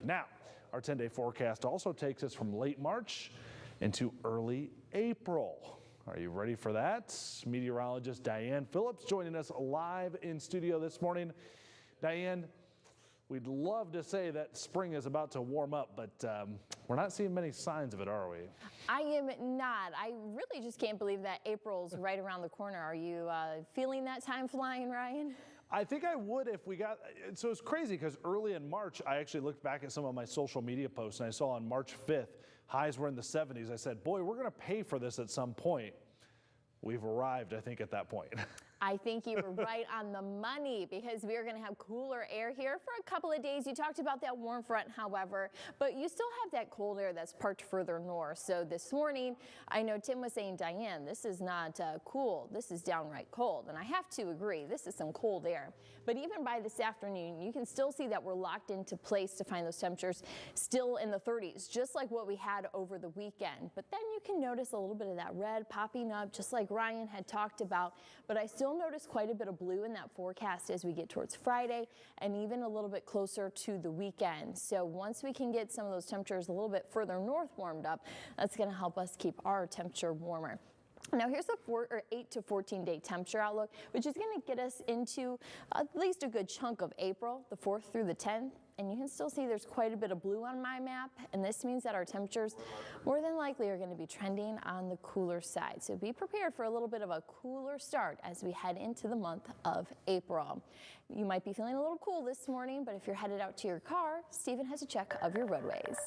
Now, our 10-day forecast also takes us from late March into early April. Are you ready for that? Meteorologist Diane Phillips joining us live in studio this morning. Diane, we'd love to say that spring is about to warm up, but we're not seeing many signs of it, are we? I am not. I really just can't believe that April's right around the corner. Are you feeling that time flying, Ryan? I think I would if we got, so it's crazy because early in March, I actually looked back at some of my social media posts and I saw on March 5th, highs were in the 70s. I said, boy, we're going to pay for this at some point. We've arrived, I think, at that point. I think you were right on the money because we are going to have cooler air here for a couple of days. You talked about that warm front, however, but you still have that cold air that's parked further north. So this morning, I know Tim was saying, Diane, this is not cool. This is downright cold. And I have to agree, this is some cold air. But even by this afternoon, you can still see that we're locked into place to find those temperatures still in the 30s, just like what we had over the weekend. But then you can notice a little bit of that red popping up, just like Ryan had talked about. But I still notice quite a bit of blue in that forecast as we get towards Friday and even a little bit closer to the weekend. So once we can get some of those temperatures a little bit further north warmed up, that's going to help us keep our temperature warmer. Now here's the 8 to 14 day temperature outlook, which is going to get us into at least a good chunk of April, the 4th through the 10th. And you can still see there's quite a bit of blue on my map, and this means that our temperatures more than likely are going to be trending on the cooler side. So be prepared for a little bit of a cooler start as we head into the month of April. You might be feeling a little cool this morning, but if you're headed out to your car, Stephen has a check of your roadways.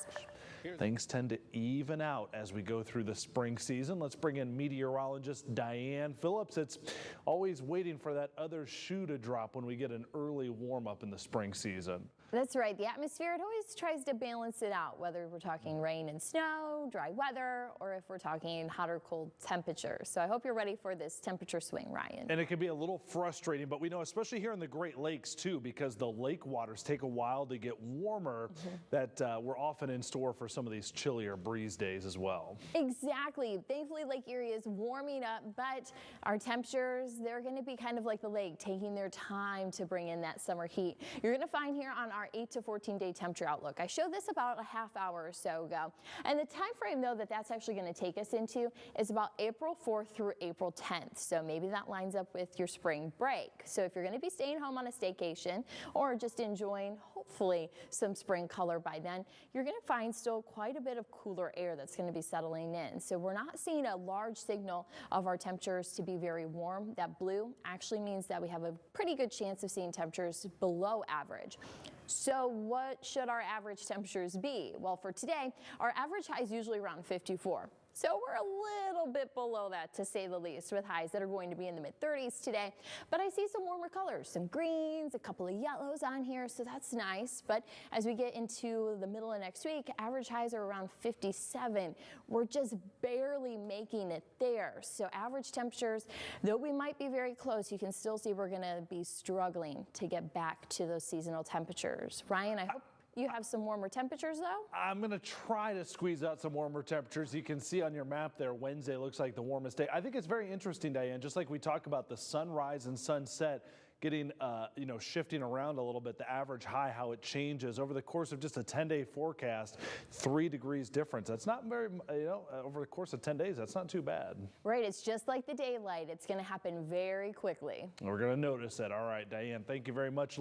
Things tend to even out as we go through the spring season. Let's bring in meteorologist Diane Phillips. It's always waiting for that other shoe to drop when we get an early warm up in the spring season. That's right. The atmosphere, it always tries to balance it out, whether we're talking rain and snow, dry weather, or if we're talking hot or cold temperatures. So I hope you're ready for this temperature swing, Ryan. And it can be a little frustrating, but we know, especially here in the Great Lakes too, because the lake waters take a while to get warmer, that we're often in store for some of these chillier breeze days as well. Exactly. Thankfully, Lake Erie is warming up, but our temperatures, they're going to be kind of like the lake, taking their time to bring in that summer heat. You're going to find here on our 8 to 14 day temperature outlook. I showed this about a half hour or so ago. And the time frame, though, that's actually going to take us into is about April 4th through April 10th. So maybe that lines up with your spring break. So if you're going to be staying home on a staycation or just enjoying, hopefully, some spring color by then, you're going to find still quite a bit of cooler air that's going to be settling in. So we're not seeing a large signal of our temperatures to be very warm. That blue actually means that we have a pretty good chance of seeing temperatures below average. So what should our average temperatures be? Well, for today, our average high is usually around 54. So we're a little bit below that, to say the least, with highs that are going to be in the mid-30s today. But I see some warmer colors, some greens, a couple of yellows on here, so that's nice. But as we get into the middle of next week, average highs are around 57. We're just barely making it there. So average temperatures, though we might be very close, you can still see we're going to be struggling to get back to those seasonal temperatures. Ryan, I hope you have some warmer temperatures, though? I'm going to try to squeeze out some warmer temperatures. You can see on your map there, Wednesday looks like the warmest day. I think it's very interesting, Diane, just like we talk about the sunrise and sunset getting, shifting around a little bit, the average high, how it changes over the course of just a 10-day forecast, 3 degrees difference. That's not very, over the course of 10 days, that's not too bad. Right. It's just like the daylight. It's going to happen very quickly. We're going to notice that. All right, Diane, thank you very much.